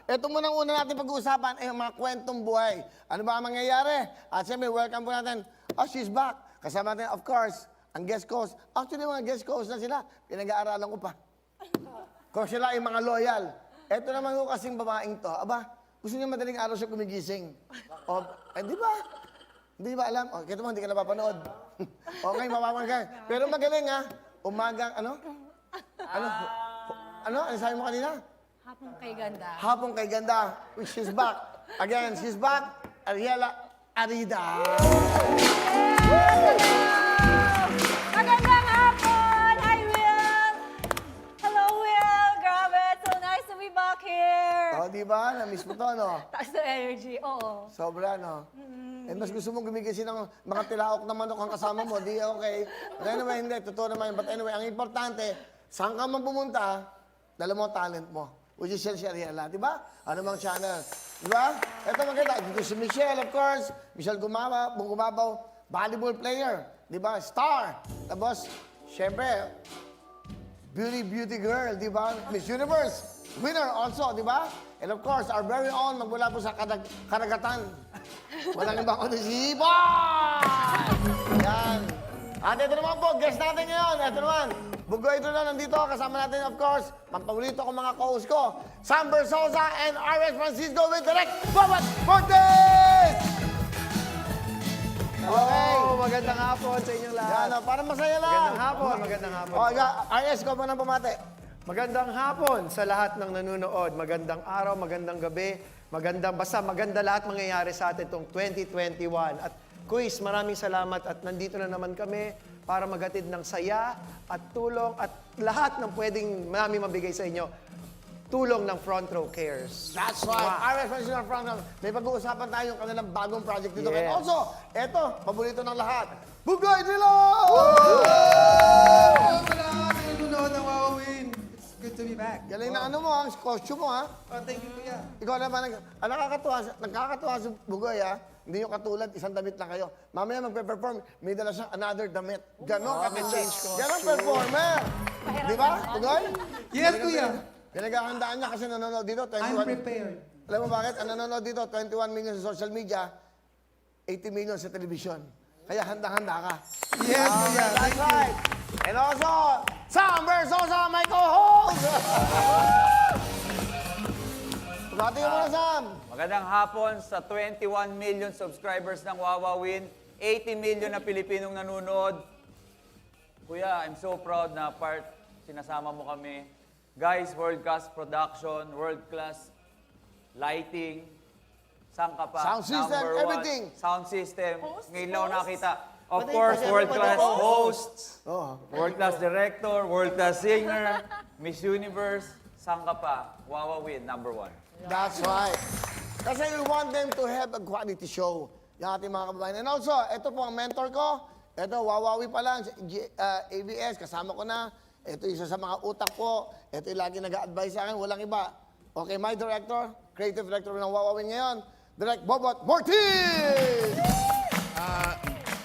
Ito muna una natin pag-uusapan ay mga kwentong buhay. Ano ba ang mangyayari? At siyempre, welcome po natin. Oh, she's back. Kasama natin, of course, ang guest host. Actually, mga guest host na sila. Pinag-aaralan ko pa. Kung sila ay mga loyal. Ito naman ko kasing babaeng to. Aba, gusto niya madaling araw siya gumigising. O, di ba? Hindi ba alam? O, kita mo, hindi ka napapanood. Okay, mapapanood ka. Pero magaling ha. Umagang, ano? Ano? Ano sabi mo kanina? Hapon kay ganda. Hapon kay ganda. She's back. Again, she's back. Ariela Arida. Magandang hapon! Hi, Will! Hello, Will! Grabe, so nice to be back here! O, di ba? Na-miss mo to, no? Taas na energy, oo. Sobra, no? Eh, mas gusto mong gumigising ng mga tilaok na manok ang kasama mo, di okay. But anyway, hindi. Totoo naman. But anyway, ang importante, saan ka man pumunta, dala mo ang talent mo. Which is si Ariela, di ba? Ano mang channel. Di ba? Ito maganda. Dito si Michelle, of course. Michelle Gumabaw, volleyball player. Di ba? Star. Tapos, syempre, beauty girl, di ba? Miss Universe. Winner also, di ba? And of course, our very own, magmula po sa karagatan. Walang ibang kundi si Boy! Yan. At ito naman po, guest natin ngayon. Ito naman, Bugoy ito na nandito. Kasama natin, of course, pampaulito ko mga co-host ko, Sam Bersosa and R.S. Francisco with Direct Bobat Fortes! Okay. Oh, magandang hapon sa inyong lahat. Yan, parang masaya lang. Magandang hapon, magandang hapon. O, R.S., ko pa nang pumate. Magandang hapon sa lahat ng nanonood. Magandang araw, magandang gabi, basta maganda lahat mangyayari sa atin itong 2021. At Quiz, maraming salamat at nandito na naman kami para maghatid ng saya at tulong at lahat ng pwedeng namin mabigay sa inyo. Tulong ng Front Row Cares. That's right. R.S. Francisco Front Row. May pag-uusapan tayo yung kanilang bagong project dito. Yes. And also, eto, paborito ng lahat, Bugoy Dilo! Nanonood ng Wawawin. It's good to be back. Galing na ano mo, ang costume mo, ha? Oh, thank you, Kuya. Ikaw naman, nakakatuwa si Bugoy, ha? Hindi yung katulad, isang damit lang kayo. Mamaya magpe-perform, may dala siyang another damit. Ganon katindi. Ganon performer. Di ba, Bugoy? Yes, Kuya. Pinaghahandaan niya kasi nanonood dito. I'm prepared. Alam mo bakit? Ang nanonood dito, 21 million sa social media, 80 million sa television. Kaya handa-handa ka. Yes, Kuya. That's Thank you. right. And also, Sam Bersosa, my co-host! Pagkati mo na, Sam. Magandang hapon sa 21 million subscribers ng Wawawin, 80 million na Pilipinong nanonood. Kuya, I'm so proud na sinasama mo kami. Guys, world-class production, world-class lighting, sangkapa, Sound system, number one. everything. Sound system. Ngayon lang ako nakita. Of Pati- course, pati- world-class pati- hosts, Oh. world-class director, world-class singer, Miss Universe, sangkapa, Wawawin, number one. That's right. Kasi we want them to have a quality show. Yung ating mga kababayan. And also, ito po ang mentor ko. Ito, Wawawi pa lang, ABS, kasama ko na. Ito isa sa mga utak ko. Ito yung lagi nag-a-advise sa akin. Walang iba. Okay, my director, creative director ng Wawawi ngayon, Direct Bobot Mortiz!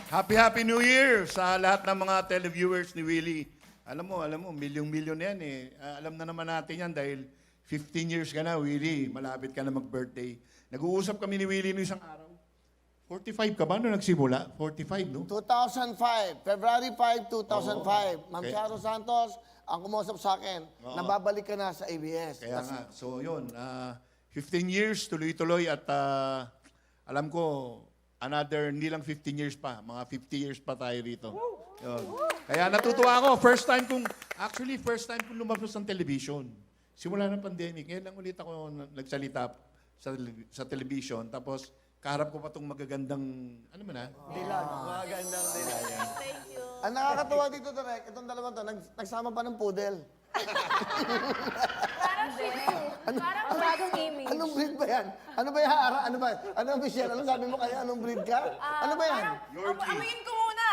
Happy New Year sa lahat ng mga televiewers ni Willie. Alam mo, milyong-milyon yan eh. Alam na naman natin yan dahil 15 years ka na, Willie. Malapit ka na mag-birthday. Nag-uusap kami ni Willie no isang araw. 45 ka ba nung nagsimula? 45, no? 2005, February 5, 2005. Ma'am Okay. Charo Santos, ang kumusap sa akin, nababalik ka na sa ABS. Kaya nga. So yun, 15 years, tuloy-tuloy at alam ko, hindi lang 15 years pa, mga 50 years pa tayo rito. Yun. Kaya natutuwa ako, first time kong lumabas ng television. Simula ng pandemic, ngayon lang ulit ako nagsalita sa television. Tapos, kaharap ko pa itong magagandang, ano man Dilag, magandang dilag. Ang nakakatuwa dito, Direk, itong dalawang to, nagsama pa ng poodle. Parang bagong image. Anong breed ba yan? Ano ba yan? Ano, Michelle? Ano sabi mo kaya? Anong breed ka? Ano ba yan? Amuyin ko muna.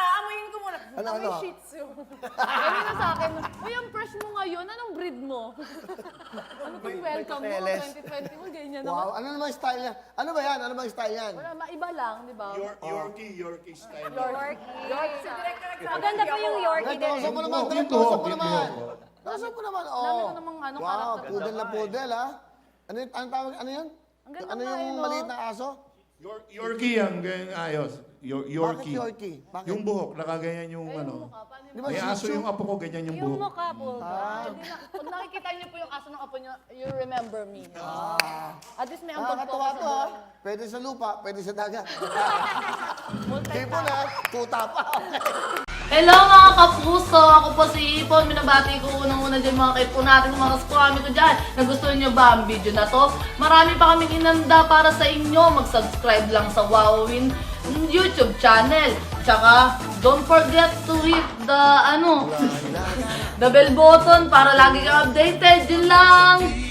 Ano? Amoy Shih Tzu. Sabi na sa akin, uy, ang fresh mo ngayon, anong breed mo? Ano pang welcome mo? papeles. 2020 mo, ganyan Wow, naman. ano naman yung style niya? Ano ba yan? Ano ba yung style yan? Wala, iba lang, di ba? Yorkie style. Yorkie. Si Direk na nagsabi. Maganda pa yung Yorkie Direk, din. kausap mo naman. Direk, Dito, kausap mo dito. naman. Kausap mo naman, oh. Dami ko namang Wow, karakter. poodle na poodle, ha? Ano tawag? Ano yan? Ang ganda Ano nga, yung no? maliit na aso? Yorkie ang ganyan ayos. Bakit Yorkie. Yorkie? Bakit? Yung buhok, nakaganyan yung Ay, yung ano. mukha, paano Di yung ba May Shih aso Tzu? yung apo ko, ganyan yung Yung buhok. mukha, Bulldog. Hindi na, pag nakikita niyo po yung aso ng apo niyo, you remember me. At least may ambag po Nakakatawa ako to, sa ha? buhay. Pwede sa lupa, pwede sa dagat. Multi- Tipo na, tuta pa. Hello mga kapuso! Ako po si Ipon. Minabati ko unang-una dyan mga kaipo natin, mga kaskwami ko dyan. Nagustuhan nyo ba ang video na to? Marami pa kaming inanda para sa inyo. Mag-subscribe lang sa Wowin YouTube channel. Tsaka, don't forget to hit the, the bell button para lagi ka updated. Yun lang!